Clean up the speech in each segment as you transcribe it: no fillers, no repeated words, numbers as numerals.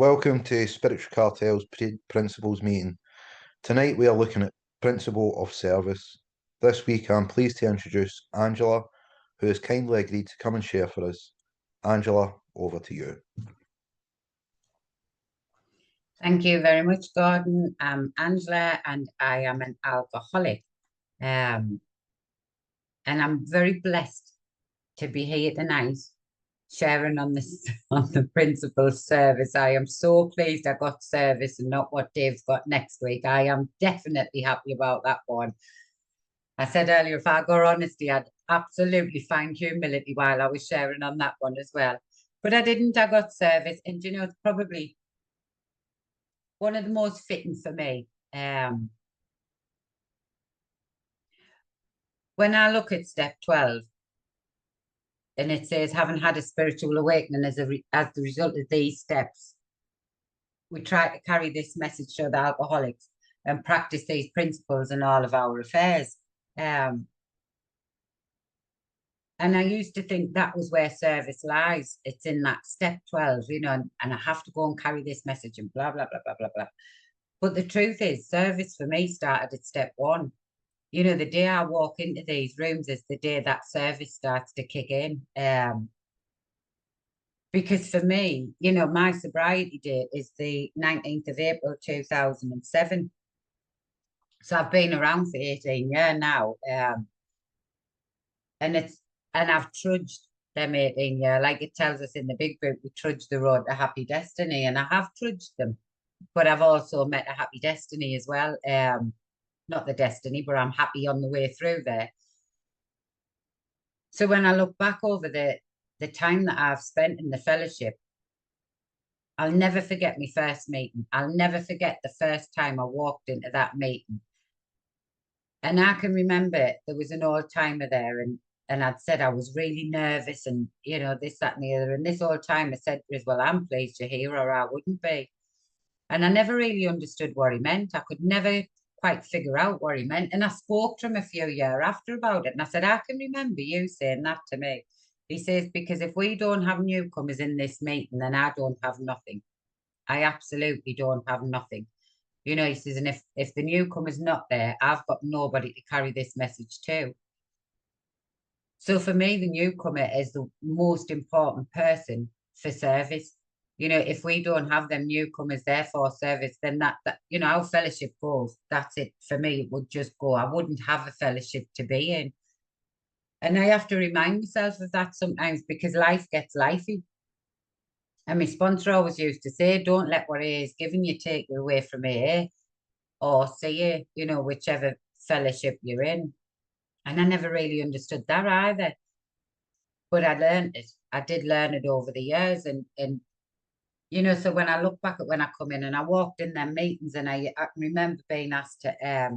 Welcome to Spiritual Cartel's Principles meeting. Tonight we are looking at Principle of Service. This week I'm pleased to introduce Angela, who has kindly agreed to come and share for us. Angela, over to you. Thank you very much, Gordon. I'm Angela and I am an alcoholic. And I'm very blessed to be here tonight sharing on this on the principal service. I am so pleased I got service and not what Dave's got next week. I am definitely happy about that one. I said earlier, if I got honesty, I'd absolutely find humility while I was sharing on that one as well. But I didn't. I got service, and you know, it's probably one of the most fitting for me. When I look at step 12, and it says, having had a spiritual awakening as the result of these steps, we try to carry this message to the alcoholics and practice these principles in all of our affairs. And I used to think that was where service lies. It's in that step 12, you know, and I have to go and carry this message and blah, blah, blah, blah, blah, blah. But the truth is, service for me started at step 1. You know, the day I walk into these rooms is the day that service starts to kick in. Because for me, you know, my sobriety date is the 19th of April, 2007. So I've been around for 18 years now. And I've trudged them 18 years. Like it tells us in the big book, we trudge the road to happy destiny. And I have trudged them. But I've also met a happy destiny as well. Not the destiny, but I'm happy on the way through there. So when I look back over the time that I've spent in the fellowship, I'll never forget my first meeting. I'll never forget the first time I walked into that meeting. And I can remember there was an old timer there, and I'd said I was really nervous and, you know, this, that, and the other. And this old timer said to us, well, I'm pleased you're here or I wouldn't be. And I never really understood what he meant. I could never quite figure out what he meant. And I spoke to him a few years after about it. And I said, I can remember you saying that to me. He says, because if we don't have newcomers in this meeting, then I don't have nothing. I absolutely don't have nothing. You know, he says, and if the newcomer's not there, I've got nobody to carry this message to. So for me, the newcomer is the most important person for service. You know, if we don't have them newcomers there for service, then that you know, our fellowship goes. That's it for me. It would just go. I wouldn't have a fellowship to be in. And I have to remind myself of that sometimes because life gets lifey. And my sponsor always used to say, don't let what AA is giving you take you away from AA or CA, you know, whichever fellowship you're in. And I never really understood that either. But I learned it. I did learn it over the years. And you know, so when I look back at when I come in and I walked in their meetings and I remember being asked to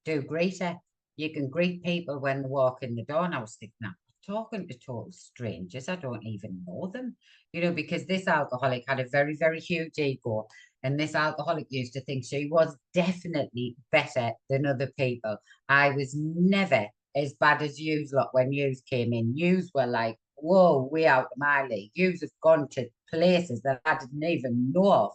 do greeter. You can greet people when they walk in the door. And I was thinking, I'm talking to total strangers. I don't even know them, you know, because this alcoholic had a very, very huge ego. And this alcoholic used to think she was definitely better than other people. I was never as bad as yous lot when yous came in. Yous were like, whoa, way out of my league. Yous have gone to places that I didn't even know of,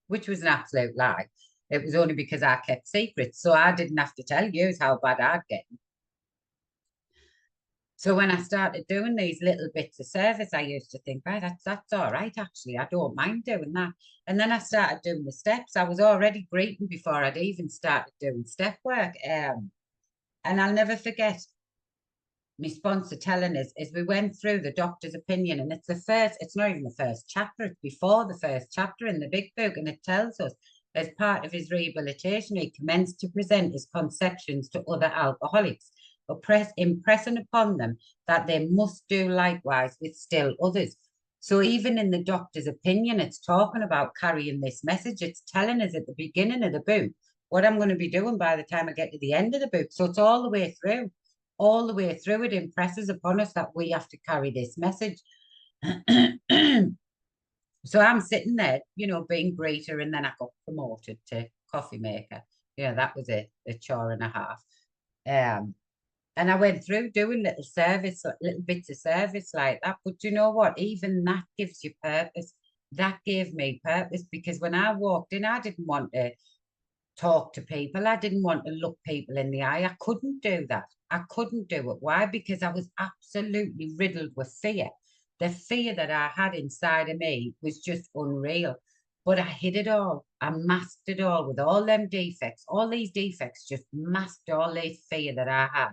which was an absolute lie. It was only because I kept secrets. So I didn't have to tell you how bad I'd get. So when I started doing these little bits of service, I used to think, right, that's all right, actually. I don't mind doing that. And then I started doing the steps. I was already greeting before I'd even started doing step work. And I'll never forget my sponsor telling us as we went through the doctor's opinion, and it's not even the first chapter, it's before the first chapter in the big book, and it tells us as part of his rehabilitation, he commenced to present his conceptions to other alcoholics, impressing upon them that they must do likewise with still others. So even in the doctor's opinion, it's talking about carrying this message. It's telling us at the beginning of the book what I'm going to be doing by the time I get to the end of the book. So it's all the way through. All the way through, it impresses upon us that we have to carry this message. So I'm sitting there, you know, being greeter, and then I got promoted to coffee maker. You know, that was a chore and a half. And I went through doing little bits of service like that. But you know what? Even that gives you purpose. that gave me purpose, because when I walked in, I didn't want to talk to people. I didn't want to look people in the eye. I couldn't do that. I couldn't do it. Why? Because I was absolutely riddled with fear. The fear that I had inside of me was just unreal. But I hid it all. I masked it all with all them defects. All these defects just masked all this fear that I had.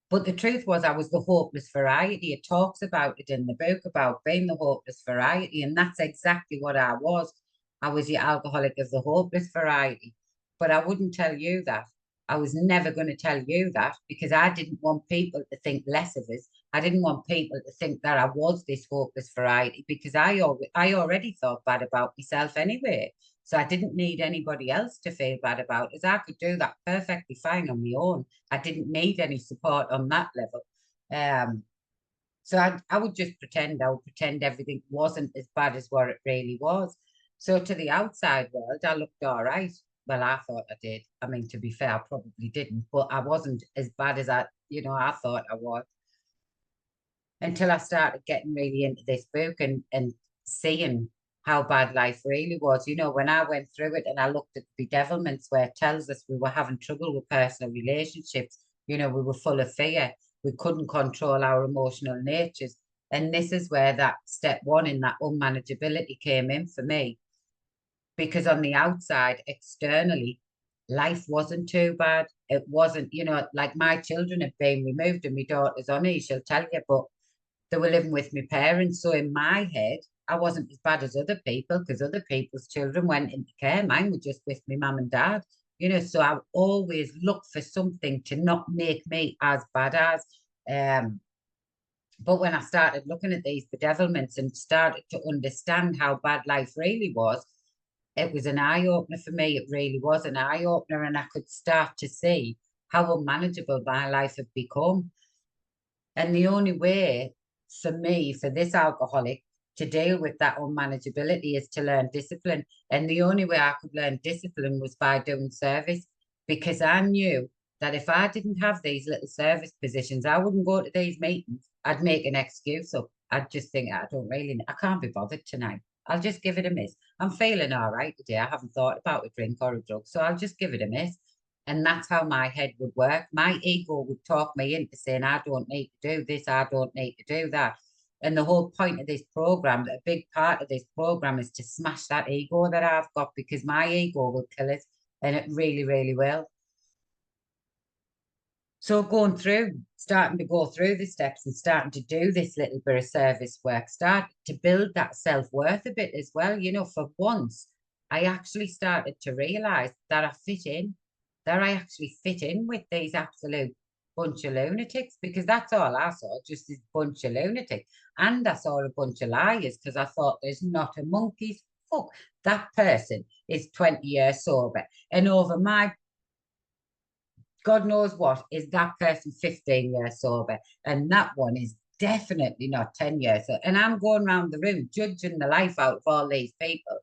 But the truth was, I was the hopeless variety. It talks about it in the book about being the hopeless variety. And that's exactly what I was. I was the alcoholic of the hopeless variety. But I wouldn't tell you that. I was never going to tell you that, because I didn't want people to think less of us. I didn't want people to think that I was this hopeless variety, because I already thought bad about myself anyway. So I didn't need anybody else to feel bad about it. I could do that perfectly fine on my own. I didn't need any support on that level. So I would just pretend. I would pretend everything wasn't as bad as what it really was. So to the outside world, I looked all right. Well, I thought I did. I mean, to be fair, I probably didn't, but I wasn't as bad as I thought I was, until I started getting really into this book and seeing how bad life really was. When I went through it and I looked at the bedevilments where it tells us we were having trouble with personal relationships, we were full of fear. We couldn't control our emotional natures. And this is where that step one in that unmanageability came in for me. Because on the outside, externally, life wasn't too bad. It wasn't, like my children have been removed, and my daughter's on it, she'll tell you, but they were living with my parents. So in my head, I wasn't as bad as other people, because other people's children went into care. Mine were just with my mum and dad. So I always look for something to not make me as bad as. But when I started looking at these bedevilments and started to understand how bad life really was, it was an eye opener for me. It really was an eye opener, and I could start to see how unmanageable my life had become. And the only way for me, for this alcoholic, to deal with that unmanageability is to learn discipline. And the only way I could learn discipline was by doing service, because I knew that if I didn't have these little service positions, I wouldn't go to these meetings. I'd make an excuse up. I'd just think, I can't be bothered tonight. I'll just give it a miss. I'm feeling all right today. I haven't thought about a drink or a drug, so I'll just give it a miss. And that's how my head would work. My ego would talk me into saying, I don't need to do this, I don't need to do that. And the whole point of this program, a big part of this program, is to smash that ego that I've got, because my ego will kill it, and it really, really will. So starting to go through the steps and starting to do this little bit of service work, start to build that self-worth a bit as well. For once, I actually started to realize that I fit in, that I actually fit in with these absolute bunch of lunatics, because that's all I saw, just this bunch of lunatics. And I saw a bunch of liars, because I thought there's not a monkey's fuck. That person is 20 years sober. And over my God knows what, is that person 15 years sober. And that one is definitely not 10 years. And I'm going around the room judging the life out of all these people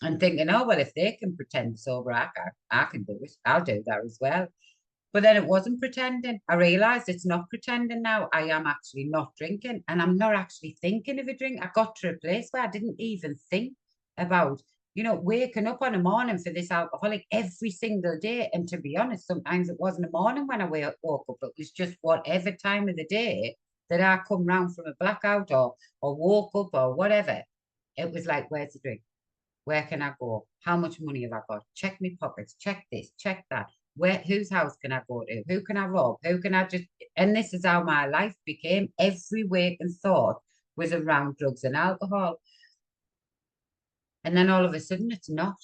and thinking, oh, well, if they can pretend sober, I can do it. I'll do that as well. But then it wasn't pretending. I realized it's not pretending now. I am actually not drinking, and I'm not actually thinking of a drink. I got to a place where I didn't even think about, waking up on a morning for this alcoholic every single day. And to be honest, sometimes it wasn't a morning when I woke up. It was just whatever time of the day that I come round from a blackout or woke up or whatever. It was like, where's the drink? Where can I go? How much money have I got? Check my pockets, check this, check that. Whose house can I go to? Who can I rob? Who can I just, and this is how my life became. Every waking thought was around drugs and alcohol. And then all of a sudden it's not.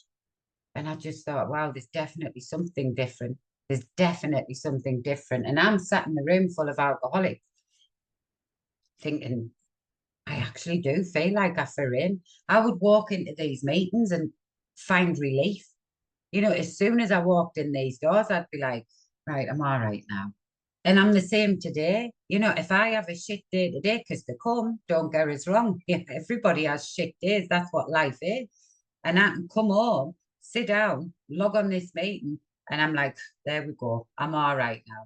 And I just thought, wow, there's definitely something different. There's definitely something different. And I'm sat in a room full of alcoholics thinking, I actually do feel like I fit in. I would walk into these meetings and find relief. As soon as I walked in these doors, I'd be like, right, I'm all right now. And I'm the same today. If I have a shit day today, because they come, don't get us wrong. Everybody has shit days. That's what life is. And I can come home, sit down, log on this meeting, and I'm like, there we go. I'm all right now.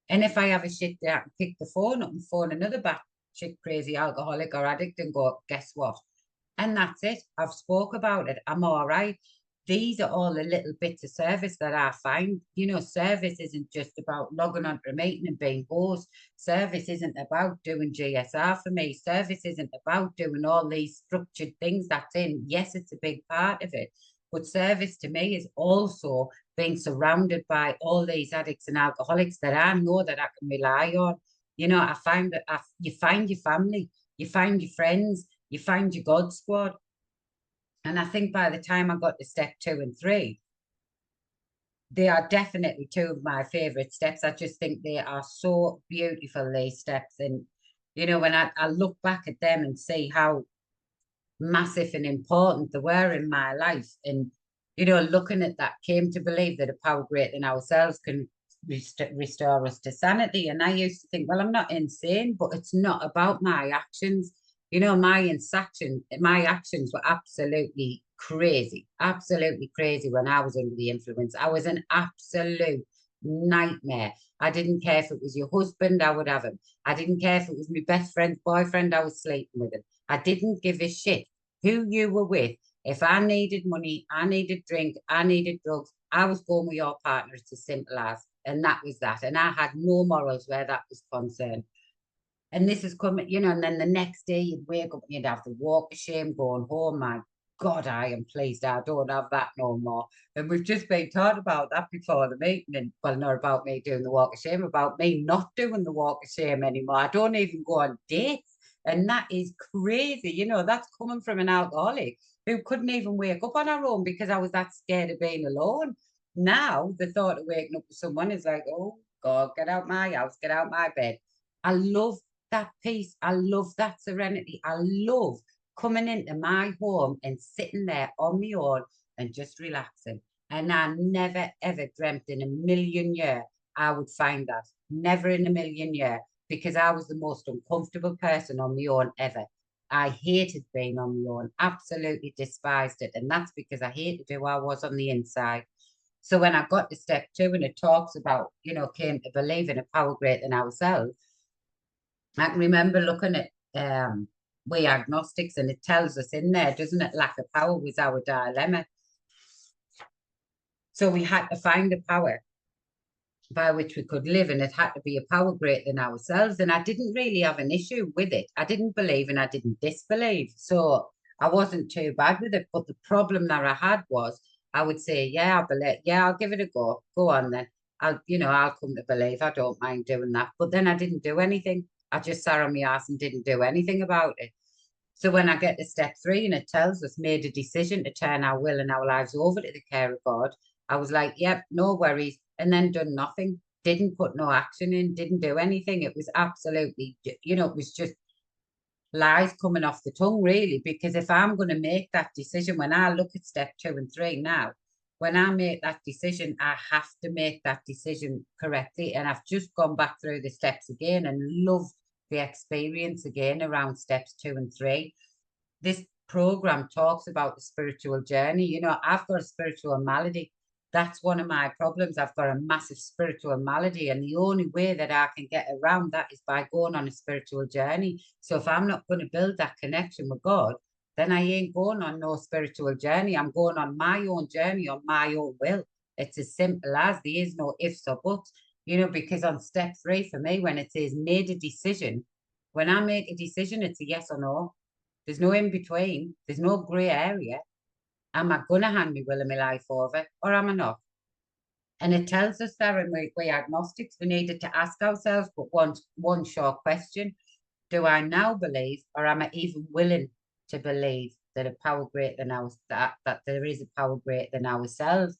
And if I have a shit day, I can pick the phone up and phone another batshit crazy alcoholic or addict and go, guess what? And that's it. I've spoke about it. I'm all right. These are all the little bits of service that I find. Service isn't just about logging onto a meeting and being host. Service isn't about doing GSR for me. Service isn't about doing all these structured things that's in. Yes, it's a big part of it. But service to me is also being surrounded by all these addicts and alcoholics that I know that I can rely on. I find that you find your family, you find your friends, you find your God squad. And I think by the time I got to step 2 and 3, they are definitely two of my favorite steps. I just think they are so beautiful, these steps. And, when I look back at them and see how massive and important they were in my life, and, looking at that, came to believe that a power greater than ourselves can restore us to sanity. And I used to think, well, I'm not insane, but it's not about my actions. My actions were absolutely crazy when I was under the influence. I was an absolute nightmare. I didn't care if it was your husband, I would have him. I didn't care if it was my best friend's boyfriend, I was sleeping with him. I didn't give a shit who you were with. If I needed money, I needed drink, I needed drugs, I was going with your partner. It's as simple as. And that was that. And I had no morals where that was concerned. And this is coming, and then the next day you'd wake up and you'd have the walk of shame going home. My God, I am pleased I don't have that no more. And we've just been talking about that before the meeting. And well, not about me doing the walk of shame, about me not doing the walk of shame anymore. I don't even go on dates. And that is crazy. That's coming from an alcoholic who couldn't even wake up on her own because I was that scared of being alone. Now the thought of waking up with someone is like, oh God, get out my house, get out my bed. I love that peace. I love that serenity. I love coming into my home and sitting there on my own and just relaxing. And I never ever dreamt in a million years I would find that. Never in a million years, because I was the most uncomfortable person on my own ever. I hated being on my own, absolutely despised it. And that's because I hated who I was on the inside. So when I got to step 2 and it talks about, came to believe in a power greater than ourselves, I can remember looking at we agnostics, and it tells us in there, doesn't it? Lack of power was our dilemma. So we had to find a power by which we could live, and it had to be a power greater than ourselves. And I didn't really have an issue with it. I didn't believe and I didn't disbelieve. So I wasn't too bad with it. But the problem that I had was I would say, yeah, I believe, yeah, I'll give it a go. Go on then. I'll come to believe. I don't mind doing that. But then I didn't do anything. I just sat on my ass and didn't do anything about it. So when I get to step 3 and it tells us made a decision to turn our will and our lives over to the care of God, I was like, yep, no worries. And then done nothing, didn't put no action in, didn't do anything. It was absolutely, it was just lies coming off the tongue, really. Because if I'm going to make that decision, when I look at step 2 and 3 now, when I make that decision, I have to make that decision correctly. And I've just gone back through the steps again and love the experience again around steps 2 and 3. This program talks about the spiritual journey. I've got a spiritual malady. That's one of my problems. I've got a massive spiritual malady, and the only way that I can get around that is by going on a spiritual journey. So if I'm not going to build that connection with God, then I ain't going on no spiritual journey. I'm going on my own journey, on my own will. It's as simple as, there is no ifs or buts, because on step 3 for me, when it says made a decision, when I make a decision, it's a yes or no. There's no in between. There's no grey area. Am I going to hand my will and my life over, or am I not? And it tells us there, and we agnostics, we needed to ask ourselves but one short question. Do I now believe, or am I even willing to believe that a power greater than that there is a power greater than ourselves?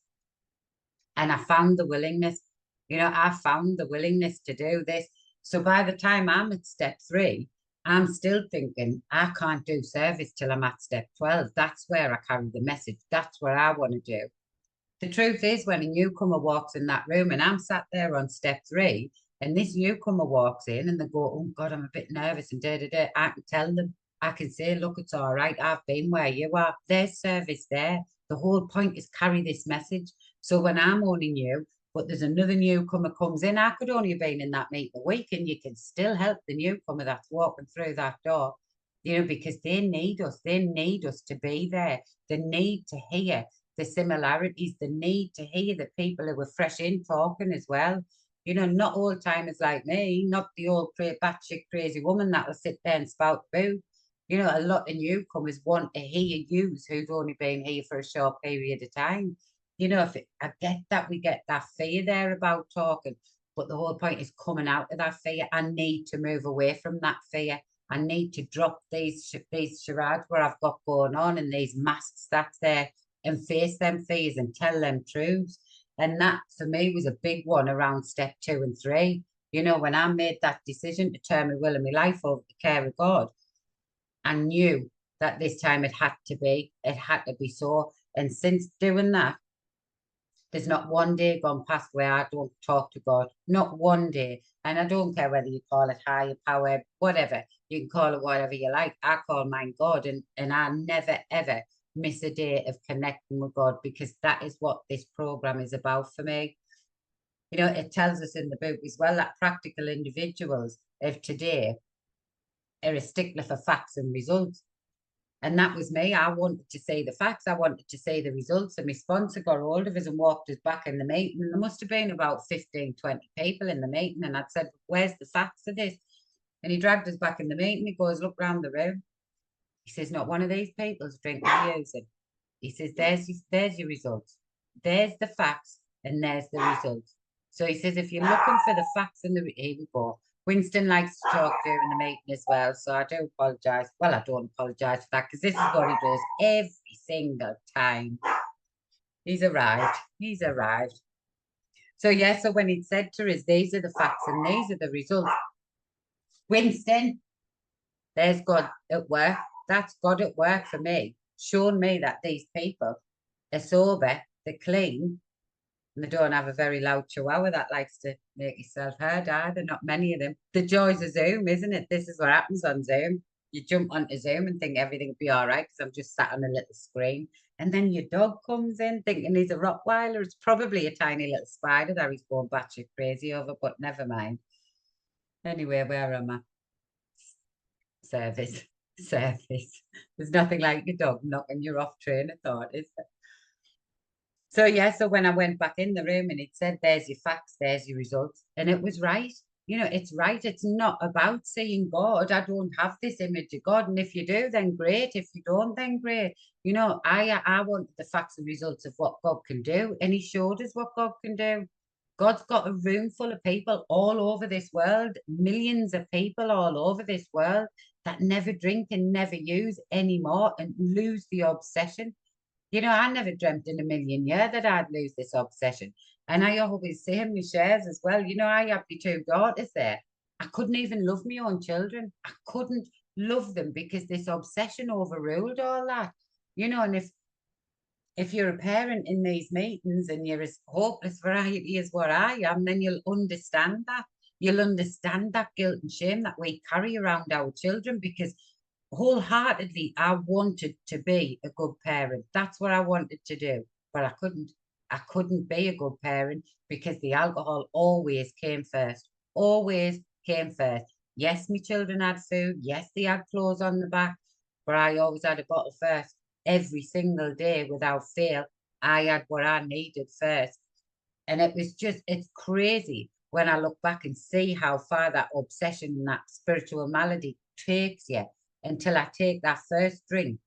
And I found the willingness. I found the willingness to do this. So by the time I'm at step 3, I'm still thinking I can't do service till I'm at step 12. That's where I carry the message. That's what I want to do. The truth is, when a newcomer walks in that room and I'm sat there on step 3, and this newcomer walks in and they go, oh God, I'm a bit nervous and da da da, I can tell them, I can say, look, it's all right. I've been where you are. There's service there. The whole point is carry this message. So when I'm only new, but there's another newcomer comes in, I could only have been in that meeting a week, and you can still help the newcomer that's walking through that door. because they need us. They need us to be there. They need to hear the similarities. They need to hear the people who were fresh in talking as well. Not old timers like me, not the old batshit crazy woman that will sit there and spout boo. A lot of newcomers want to hear yous who's only been here for a short period of time. I get that we get that fear there about talking, but the whole point is coming out of that fear. I need to move away from that fear. I need to drop these charades where I've got going on and these masks that's there and face them fears and tell them truths. And that for me was a big one around step 2 and 3. When I made that decision to turn my will and my life over to the care of God, I knew that this time it had to be. It had to be so. And since doing that, there's not one day gone past where I don't talk to God. Not one day. And I don't care whether you call it higher power, whatever. You can call it whatever you like. I call mine God. And I never, ever miss a day of connecting with God, because that is what this program is about for me. It tells us in the book as well that practical individuals of today are a stickler for facts and results. And that was me. I wanted to see the facts. I wanted to see the results. And my sponsor got hold of us and walked us back in the meeting. And there must have been about 15, 20 people in the meeting. And I'd said, where's the facts of this? And he dragged us back in the meeting. He goes, look round the room. He says, not one of these people's drinking or using. He says, there's your results. There's the facts and there's the results. So he says, if you're looking for the facts and here we go. Winston likes to talk during the meeting as well, so I do apologise. Well, I don't apologise for that, because this is what he does every single time. He's arrived. He's arrived. So, yeah, so when he'd said to us, these are the facts and these are the results. Winston, there's God at work. That's God at work for me, showing me that these people are sober, they're clean, and they don't have a very loud chihuahua that likes to make yourself heard either. Not many of them. The joys of Zoom, isn't it? This is what happens on Zoom. You jump onto Zoom and think everything will be all right because I'm just sat on a little screen. And then your dog comes in thinking he's a Rottweiler. It's probably a tiny little spider that he's going batshit crazy over, but never mind. Anyway, where am I? Service. Service. There's nothing like your dog knocking you off train of thought, is there? So, yeah, so when I went back in the room and it said, there's your facts, there's your results. And it was right. It's right. It's not about seeing God. I don't have this image of God. And if you do, then great. If you don't, then great. I wanted the facts and results of what God can do. And he showed us what God can do. God's got a room full of people all over this world, millions of people all over this world that never drink and never use anymore and lose the obsession. I never dreamt in a million years that I'd lose this obsession. And I always say in my shares as well, I have my 2 daughters there. I couldn't even love my own children. I couldn't love them because this obsession overruled all that. And if you're a parent in these meetings and you're as hopeless variety as what I am, then you'll understand that. You'll understand that guilt and shame that we carry around our children, because wholeheartedly I wanted to be a good parent. That's what I wanted to do, but I couldn't. I couldn't be a good parent because the alcohol always came first. Always came first. Yes, my children had food. Yes, they had clothes on the back, but I always had a bottle first. Every single day without fail, I had what I needed first. And it's crazy when I look back and see how far that obsession and that spiritual malady takes you, until I take that first drink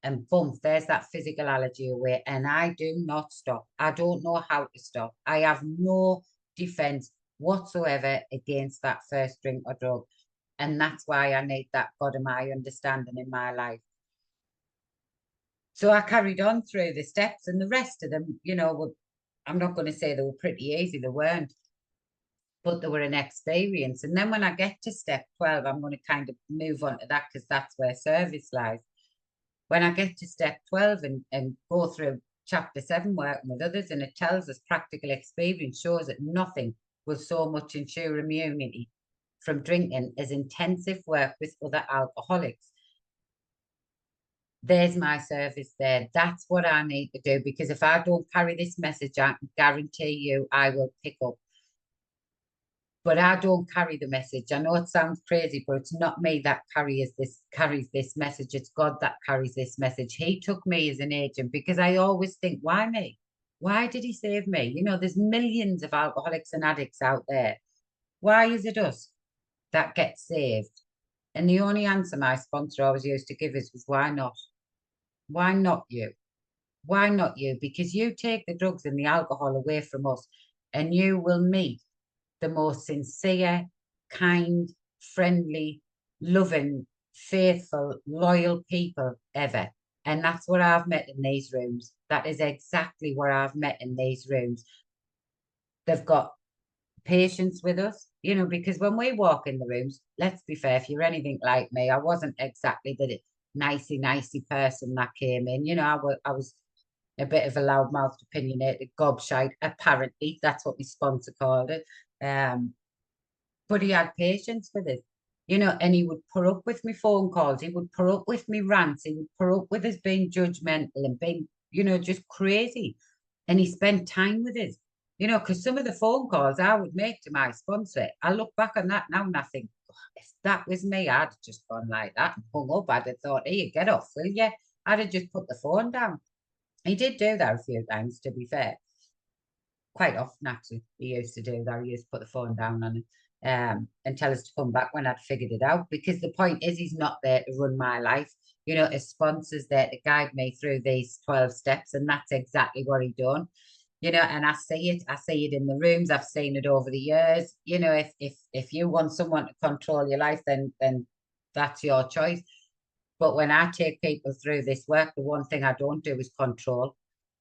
and boom, there's that physical allergy away. And I do not stop. I don't know how to stop. I have no defense whatsoever against that first drink or drug. And that's why I need that God of my understanding in my life. So I carried on through the steps, and the rest of them, I'm not going to say they were pretty easy, they weren't, but they were an experience. And then when I get to step 12, I'm going to kind of move on to that because that's where service lies. When I get to step 12 and go through chapter 7, working with others, and it tells us practical experience shows that nothing will so much ensure immunity from drinking as intensive work with other alcoholics. There's my service there. That's what I need to do, because if I don't carry this message, I can guarantee you I will pick up. but I don't carry the message. I know it sounds crazy, but it's not me that carries this message. It's God that carries this message. He took me as an agent because I always think, why me? Why did he save me? You know, there's millions of alcoholics and addicts out there. Why is it us that gets saved? And the only answer my sponsor always used to give us was, why not? Why not you? Why not you? Because you take the drugs and the alcohol away from us, and you will meet the most sincere, kind, friendly, loving, faithful, loyal people ever. And that's what I've met in these rooms. That is exactly what I've met in these rooms. They've got patience with us, you know, because when we walk in the rooms, let's be fair, if you're anything like me, I wasn't exactly the nicey person that came in. You know, I was a bit of a loudmouthed, opinionated gobshite. Apparently, that's what my sponsor called it. But he had patience with it, you know, and he would put up with me phone calls. He would put up with me rants. He would put up with us being judgmental and being, you know, just crazy. And he spent time with us, you know, because some of the phone calls I would make to my sponsor, I look back on that now and I think, "Oh, if that was me, I'd have just gone like that and hung up. I'd have thought, here, get off, will you? I'd have just put the phone down. He did do that a few times, to be fair. Quite often, actually, he used to do that. He used to put the phone down on it and tell us to come back when I'd figured it out. Because the point is, he's not there to run my life. You know, his sponsor's there to guide me through these 12 steps, and that's exactly what he done. You know, and I see it. I see it in the rooms. I've seen it over the years. You know, if you want someone to control your life, then that's your choice. But when I take people through this work, the one thing I don't do is control.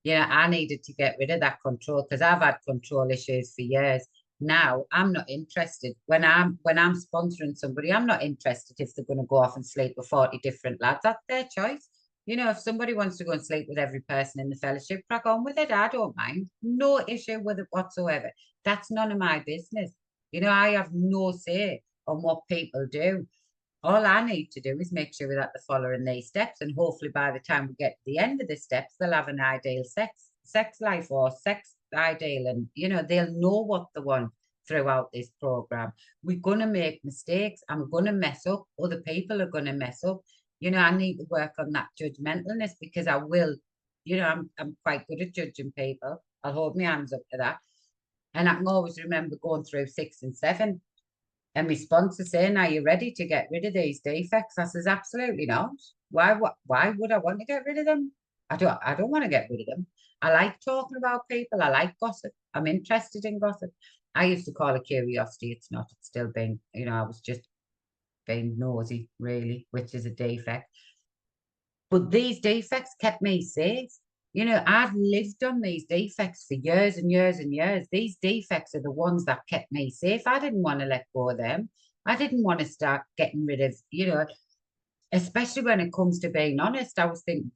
You know, I needed to get rid of that control because I've had control issues for years. Now I'm not interested. When I'm sponsoring somebody, I'm not interested if they're going to go off and sleep with 40 different lads. That's their choice. You know, if somebody wants to go and sleep with every person in the fellowship, crack on with it. I don't mind. No issue with it whatsoever. That's none of my business. You know, I have no say on what people do. All I need to do is make sure that they're following these steps, and hopefully by the time we get to the end of the steps, they'll have an ideal sex life or sex ideal, and you know they'll know what they want throughout this program. We're gonna make mistakes. I'm gonna mess up. Other people are gonna mess up. You know, I need to work on that judgmentalness because I will. You know, I'm quite good at judging people. I'll hold my hands up to that, and I can always remember going through 6 and 7 and my sponsor saying, are you ready to get rid of these defects? I says, absolutely not. Why would I want to get rid of them? I don't want to get rid of them. I like talking about people. I like gossip. I'm interested in gossip. I used to call it curiosity. It's not. It's still being, you know, I was just being nosy, really, which is a defect. But these defects kept me safe. You know, I've lived on these defects for years and years and years. These defects are the ones that kept me safe. I didn't want to let go of them. I didn't want to start getting rid of, you know, especially when it comes to being honest. I was thinking,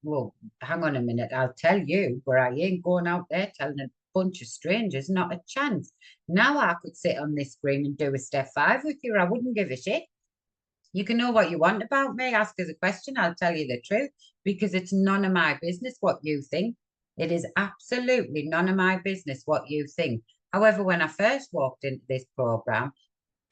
well, hang on a minute, I'll tell you, where I ain't going out there telling a bunch of strangers, not a chance. Now I could sit on this screen and do a step 5 with you. I wouldn't give a shit. You can know what you want about me. Ask us a question. I'll tell you the truth because it's none of my business what you think. It is absolutely none of my business what you think. However, when I first walked into this program,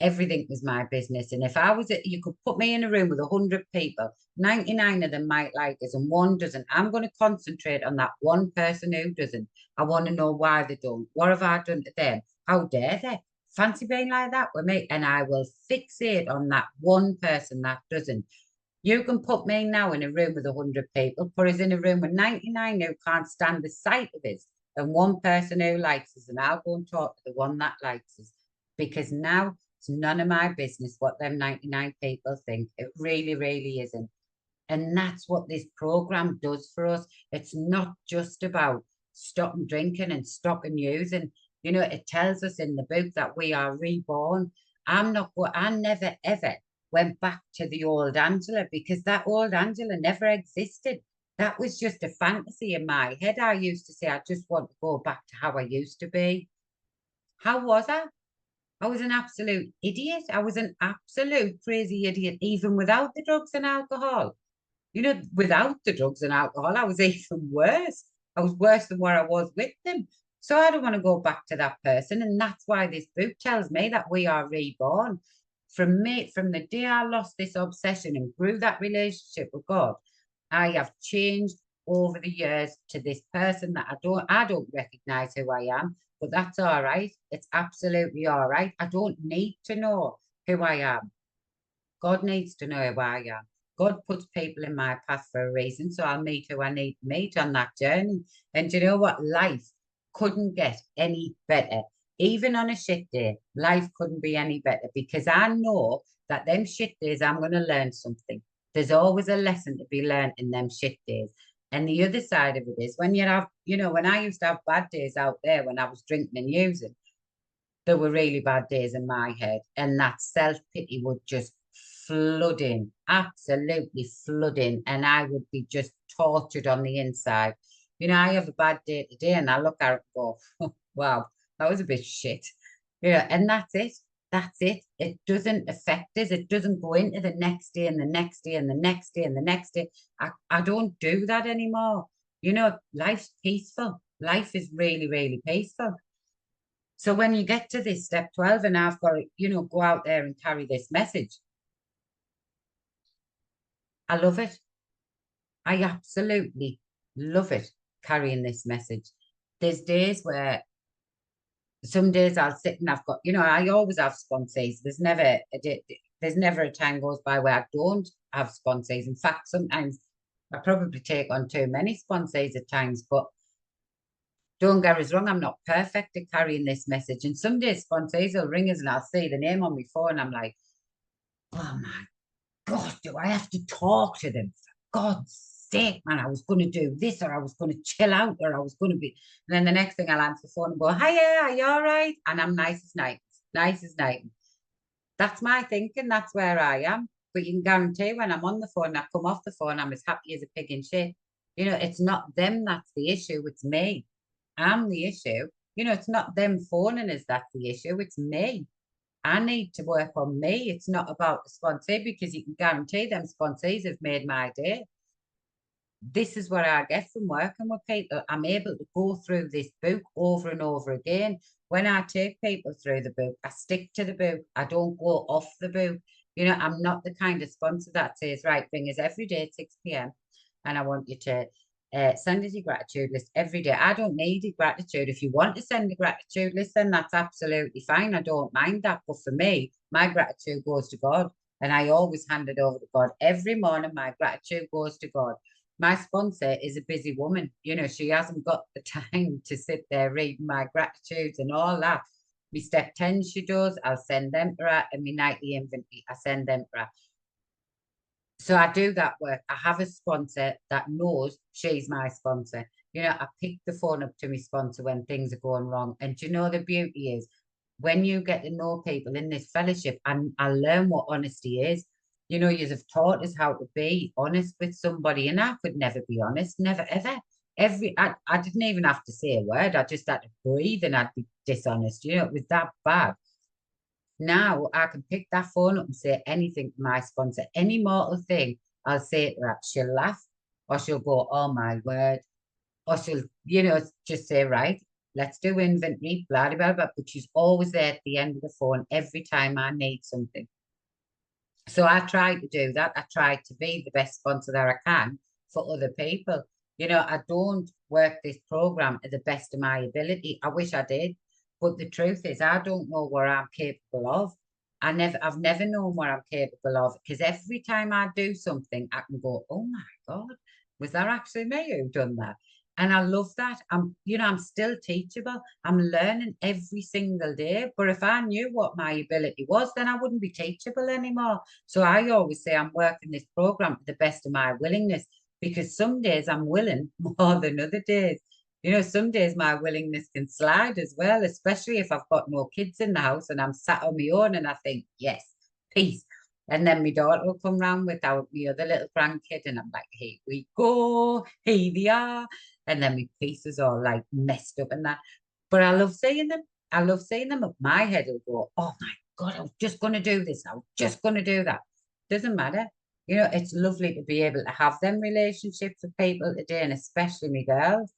everything was my business. And if I was, you could put me in a room with 100 people, 99 of them might like us and one doesn't. I'm going to concentrate on that one person who doesn't. I want to know why they don't. What have I done to them? How dare they? Fancy being like that with me? And I will fixate on that one person that doesn't. You can put me now in a room with 100 people, put us in a room with 99 who can't stand the sight of us, and one person who likes us, and I'll go and talk to the one that likes us. Because now it's none of my business what them 99 people think. It really, really isn't. And that's what this program does for us. It's not just about stopping drinking and stopping using. You know, it tells us in the book that we are reborn. I never ever went back to the old Angela because that old Angela never existed. That was just a fantasy in my head. I used to say, I just want to go back to how I used to be. How was I? I was an absolute idiot. I was an absolute crazy idiot, even without the drugs and alcohol. You know, without the drugs and alcohol, I was even worse. I was worse than where I was with them. So I don't want to go back to that person. And that's why this book tells me that we are reborn. From the day I lost this obsession and grew that relationship with God, I have changed over the years to this person that I don't recognize who I am, but that's all right. It's absolutely all right. I don't need to know who I am. God needs to know who I am. God puts people in my path for a reason, so I'll meet who I need to meet on that journey. And you know what? Life couldn't get any better. Even on a shit day, life couldn't be any better because I know that them shit days, I'm going to learn something. There's always a lesson to be learned in them shit days. And the other side of it is when you have, when I used to have bad days out there when I was drinking and using, there were really bad days in my head, and that self pity would just flood in, absolutely flood in, and I would be just tortured on the inside. I have a bad day today, and I look at it and go, "Wow, that was a bit shit." And that's it. That's it. It doesn't affect us. It doesn't go into the next day and the next day and the next day and the next day. I don't do that anymore. Life's peaceful. Life is really, really peaceful. So when you get to this step 12 and I've got to, go out there and carry this message, I love it. I absolutely love it carrying this message. There's days where some days I'll sit and I've got, I always have sponsors. There's never a time goes by where I don't have sponsors. In fact, sometimes I probably take on too many sponsors at times, but don't get us wrong, I'm not perfect at carrying this message. And some days sponsors will ring us and I'll see the name on my phone. I'm like, oh my God, do I have to talk to them? For God's sake, man, I was going to do this or I was going to chill out or I was going to be. And then the next thing I'll answer the phone and go, hiya, are you all right? And I'm nice as night, nice as night. That's my thinking. That's where I am. But you can guarantee when I'm on the phone, I come off the phone, I'm as happy as a pig in shit. It's not them that's the issue. It's me. I'm the issue. It's not them phoning us that's the issue. It's me. I need to work on me. It's not about the sponsor because you can guarantee them sponsors have made my day. This is what I get from working with people. I'm able to go through this book over and over again. When I take people through the book, I stick to the book. I don't go off the book. I'm not the kind of sponsor that says, right, bring us every day at 6 p.m. and I want you to send us your gratitude list every day. I don't need a gratitude. If you want to send a gratitude list, then that's absolutely fine. I don't mind that. But for me, my gratitude goes to God. And I always hand it over to God. Every morning, my gratitude goes to God. My sponsor is a busy woman. She hasn't got the time to sit there reading my gratitudes and all that. My step 10 she does, I'll send them to her, and my nightly inventory, I send them to her. So I do that work. I have a sponsor that knows she's my sponsor. I pick the phone up to my sponsor when things are going wrong. And the beauty is when you get to know people in this fellowship, and I learn what honesty is. You have taught us how to be honest with somebody, and I could never be honest, never ever. I didn't even have to say a word. I just had to breathe, and I'd be dishonest. It was that bad. Now I can pick that phone up and say anything to my sponsor, any mortal thing. I'll say it to her. She'll laugh, or she'll go, "Oh my word," or she'll, just say, "Right, let's do inventory, blah blah blah." But she's always there at the end of the phone every time I need something. So I try to do that. I try to be the best sponsor that I can for other people. I don't work this program to the best of my ability. I wish I did. But the truth is, I don't know what I'm capable of. I've never known what I'm capable of because every time I do something, I can go, oh my God, was that actually me who done that? And I love that. I'm still teachable. I'm learning every single day. But if I knew what my ability was, then I wouldn't be teachable anymore. So I always say I'm working this program to the best of my willingness because some days I'm willing more than other days. Some days my willingness can slide as well, especially if I've got no kids in the house and I'm sat on my own and I think, yes, peace. And then my daughter will come round without me other little grandkid, and I'm like, here we go, here they are. And then my piece is all like messed up and that. But I love seeing them. I love seeing them. My head will go, oh my God, I was just going to do this. I was just going to do that. Doesn't matter. It's lovely to be able to have them relationships with people today, and especially me girls.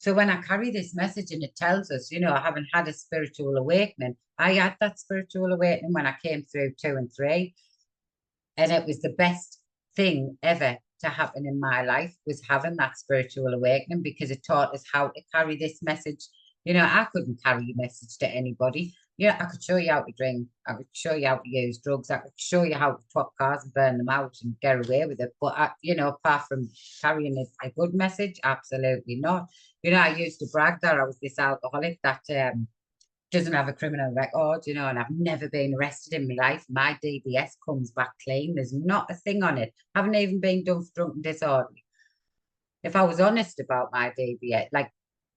So when I carry this message and it tells us, I haven't had a spiritual awakening. I had that spiritual awakening when I came through 2 and 3. And it was the best thing ever to happen in my life, was having that spiritual awakening, because it taught us how to carry this message. I couldn't carry a message to anybody. I could show you how to drink. I could show you how to use drugs. I could show you how to swap cars and burn them out and get away with it. But, apart from carrying a good message, absolutely not. I used to brag that I was this alcoholic that doesn't have a criminal record, and I've never been arrested in my life. My DBS comes back clean. There's not a thing on it. I haven't even been done for drunk and disorderly. If I was honest about my DBS, like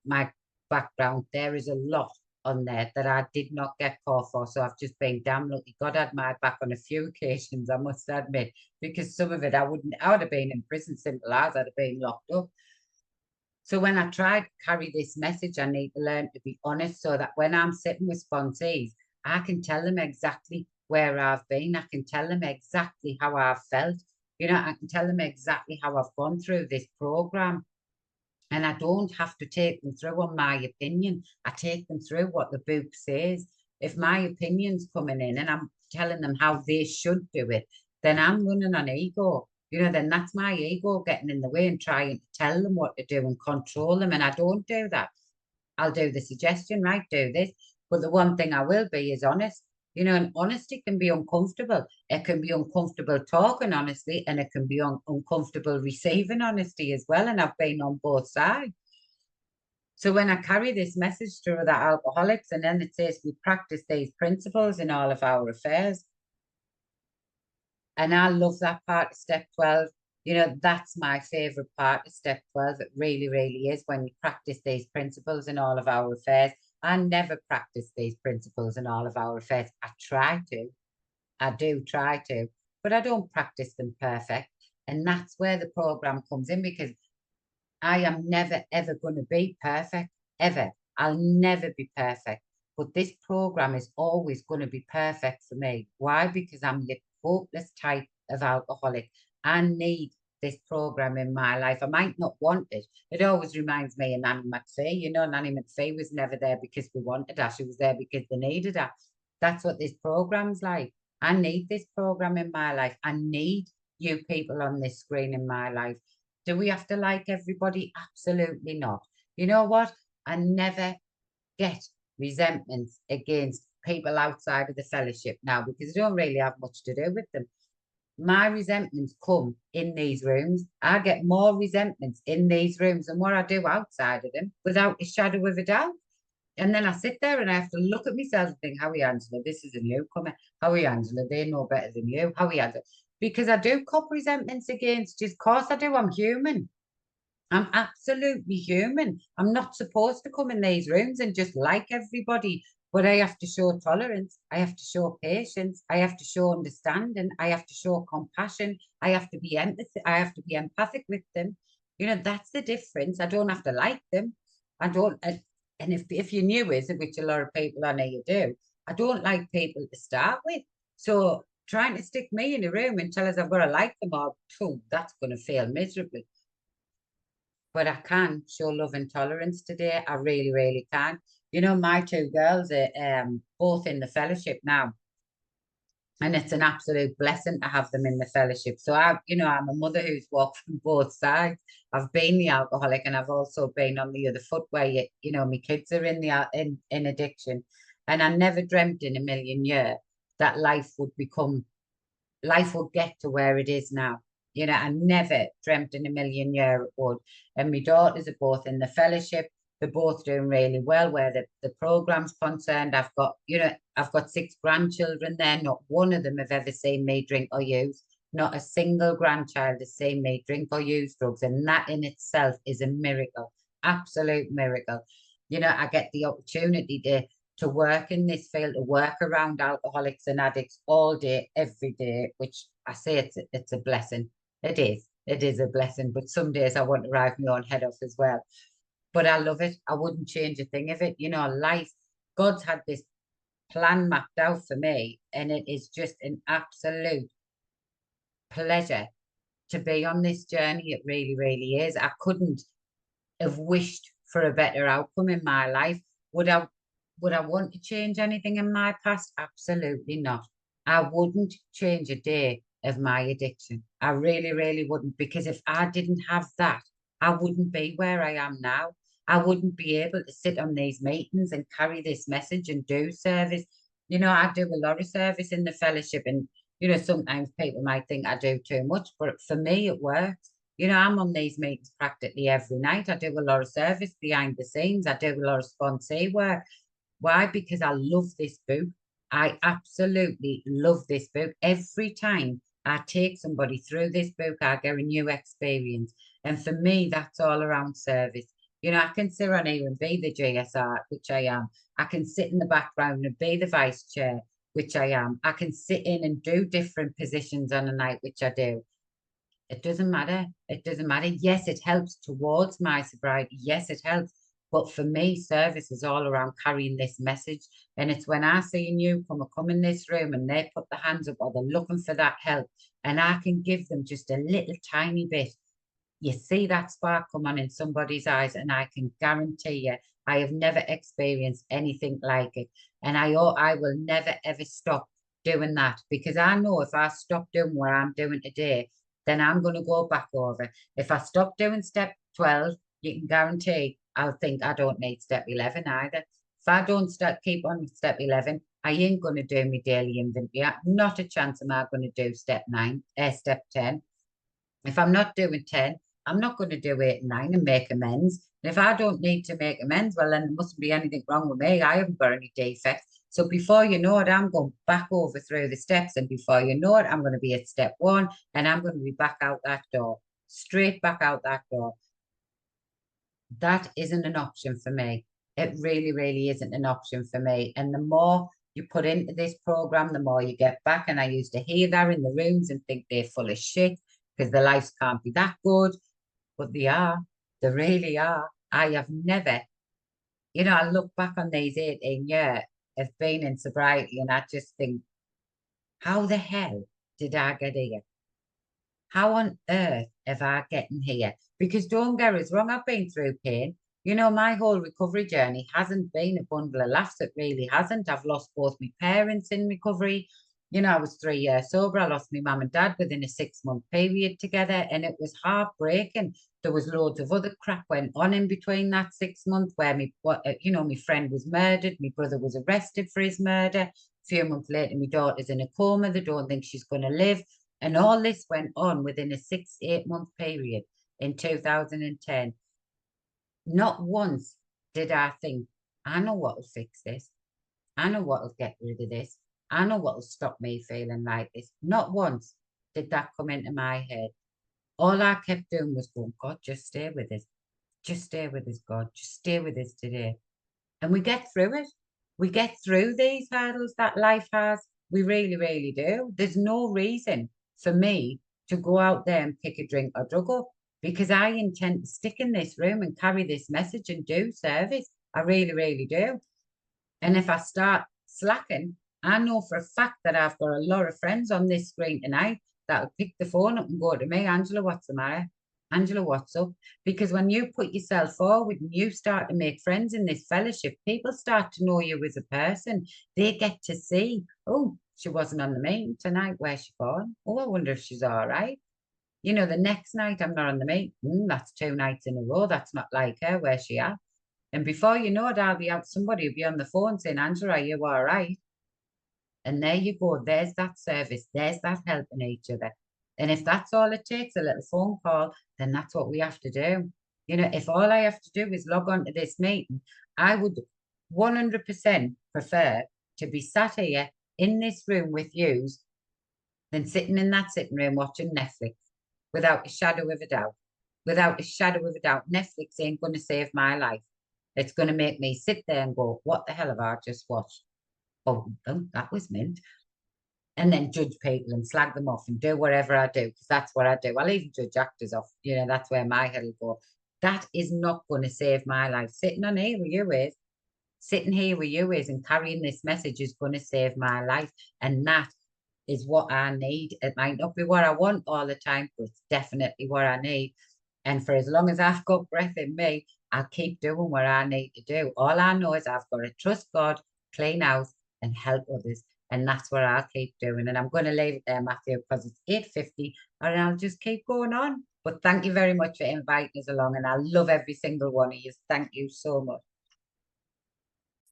my background, there is a lot on there that I did not get caught for. So I've just been damn lucky. God had my back on a few occasions, I must admit, because some of it I would have been in prison, simple as I'd have been locked up. So when I try to carry this message, I need to learn to be honest, so that when I'm sitting with sponsees, I can tell them exactly where I've been. I can tell them exactly how I've felt. I can tell them exactly how I've gone through this program. And I don't have to take them through on my opinion. I take them through what the book says. If my opinion's coming in and I'm telling them how they should do it, then I'm running on ego. Then that's my ego getting in the way and trying to tell them what to do and control them. And I don't do that. I'll do the suggestion, right? Do this. But the one thing I will be is honest. And honesty can be uncomfortable. It can be uncomfortable talking honestly, and it can be uncomfortable receiving honesty as well. And I've been on both sides. So when I carry this message to other alcoholics, and then it says we practice these principles in all of our affairs, and I love that part of step 12. That's my favorite part of step 12. It really, really is, when we practice these principles in all of our affairs. I never practice these principles in all of our affairs. I try to. I do try to, but I don't practice them perfect. And that's where the program comes in, because I am never, ever going to be perfect, ever. I'll never be perfect. But this program is always going to be perfect for me. Why? Because I'm the hopeless type of alcoholic. I need this program in my life. I might not want it. It always reminds me of Nanny McPhee. Nanny McPhee was never there because we wanted her. She was there because they needed her. That's what this program's like. I need this program in my life. I need you people on this screen in my life. Do we have to like everybody? Absolutely not. You know what? I never get resentments against people outside of the fellowship now, because I don't really have much to do with them. My resentments come in these rooms. I get more resentments in these rooms than what I do outside of them, without a shadow of a doubt. And then I sit there and I have to look at myself and think, how are you, Angela? This is a newcomer. How are you, Angela? They know better than you. How are you, Angela? Because I do cop resentments against you. Of course I do. I'm human. I'm absolutely human. I'm not supposed to come in these rooms and just like everybody, but I have to show tolerance. I have to show patience. I have to show understanding. I have to show compassion. I have to be empathy. I have to be empathic with them. That's the difference. I don't have to like them. I don't. And if you knew it, which a lot of people I know you do, I don't like people to start with. So trying to stick me in a room and tell us I've got to like them all, that's going to fail miserably. But I can show love and tolerance today. I really, really can. My two girls are both in the fellowship now. And it's an absolute blessing to have them in the fellowship. So I'm a mother who's walked from both sides. I've been the alcoholic, and I've also been on the other foot where my kids are in addiction. And I never dreamt in a million years that life would get to where it is now. I never dreamt in a million years it would. And my daughters are both in the fellowship. They're both doing really well where the program's concerned. I've got 6 grandchildren there. Not one of them have ever seen me drink or use. Not a single grandchild has seen me drink or use drugs. And that in itself is a miracle, absolute miracle. I get the opportunity to work in this field, to work around alcoholics and addicts all day, every day, which I say it's a blessing. It is. It is a blessing. But some days I want to ride my own head off as well. But I love it. I wouldn't change a thing of it. Life, God's had this plan mapped out for me, and it is just an absolute pleasure to be on this journey. It really, really is. I couldn't have wished for a better outcome in my life. Would I would I want to change anything in my past? Absolutely not. I wouldn't change a day of my addiction. I really, really wouldn't, because if I didn't have that, I wouldn't be where I am now. I wouldn't be able to sit on these meetings and carry this message and do service. I do a lot of service in the fellowship, and sometimes people might think I do too much, but for me, it works. I'm on these meetings practically every night. I do a lot of service behind the scenes. I do a lot of sponsee work. Why? Because I love this book. I absolutely love this book. Every time I take somebody through this book, I get a new experience. And for me, that's all around service. I can sit on here and be the GSR, which I am. I can sit in the background and be the vice chair, which I am. I can sit in and do different positions on a night, which I do. It doesn't matter. It doesn't matter. Yes, it helps towards my sobriety. Yes, it helps. But for me, service is all around carrying this message. And it's when I see a newcomer come in this room and they put their hands up or they're looking for that help, and I can give them just a little tiny bit. You see that spark come on in somebody's eyes, and I can guarantee you, I have never experienced anything like it. And I will never ever stop doing that, because I know if I stop doing what I'm doing today, then I'm going to go back over. If I stop doing step 12, you can guarantee I'll think I don't need step 11 either. If I don't keep on with step 11, I ain't going to do my daily inventory. Not a chance am I going to do step 10. If I'm not doing 10, I'm not going to do 8 and 9 and make amends. And if I don't need to make amends, well, then there mustn't be anything wrong with me. I haven't got any defects. So before you know it, I'm going back over through the steps. And before you know it, I'm going to be at step 1 and I'm going to be back out that door, straight back out that door. That isn't an option for me. It really, really isn't an option for me. And the more you put into this program, the more you get back. And I used to hear that in the rooms and think they're full of shit because their lives can't be that good. But they are. They really are. I have never, I look back on these 18 years of being in sobriety and I just think, how the hell did I get here? How on earth have I gotten here? Because don't get us wrong, I've been through pain. My whole recovery journey hasn't been a bundle of laughs. It really hasn't. I've lost both my parents in recovery. I was 3 years sober. I lost my mum and dad within a 6-month period together, and it was heartbreaking. There was loads of other crap went on in between that 6 months where my friend was murdered. My brother was arrested for his murder. A few months later, my daughter's in a coma. They don't think she's going to live. And all this went on within a 6-8 month period in 2010. Not once did I think, I know what will fix this. I know what will get rid of this. I know what will stop me feeling like this. Not once did that come into my head. All I kept doing was going, God, just stay with us. Just stay with us, God. Just stay with us today. And we get through it. We get through these hurdles that life has. We really, really do. There's no reason for me to go out there and pick a drink or drug up, because I intend to stick in this room and carry this message and do service. I really, really do. And if I start slacking, I know for a fact that I've got a lot of friends on this screen tonight that'll pick the phone up and go to me, Angela, what's the matter? Angela, what's up? Because when you put yourself forward and you start to make friends in this fellowship, people start to know you as a person. They get to see, oh, she wasn't on the meeting tonight. Where's she gone? Oh, I wonder if she's all right. The next night I'm not on the meeting. That's 2 nights in a row. That's not like her. Where's she at? And before you know it, I'll be out. Somebody will be on the phone saying, Angela, are you all right? And there you go. There's that service. There's that helping each other. And if that's all it takes, a little phone call, then that's what we have to do. If all I have to do is log on to this meeting, I would 100% prefer to be sat here in this room with yous than sitting in that sitting room watching Netflix, without a shadow of a doubt. Without a shadow of a doubt, Netflix ain't going to save my life. It's going to make me sit there and go, what the hell have I just watched? Oh, that was mint. And then judge people and slag them off and do whatever I do, because that's what I do. I'll even judge actors off. That's where my head will go. That is not going to save my life. Sitting here with you is, and carrying this message is going to save my life. And that is what I need. It might not be what I want all the time, but it's definitely what I need. And for as long as I've got breath in me, I'll keep doing what I need to do. All I know is I've got to trust God, clean house, and help others. And that's what I'll keep doing. And I'm going to leave it there, Matthew, because it's 8:50 and I'll just keep going on. But thank you very much for inviting us along. And I love every single one of you. Thank you so much.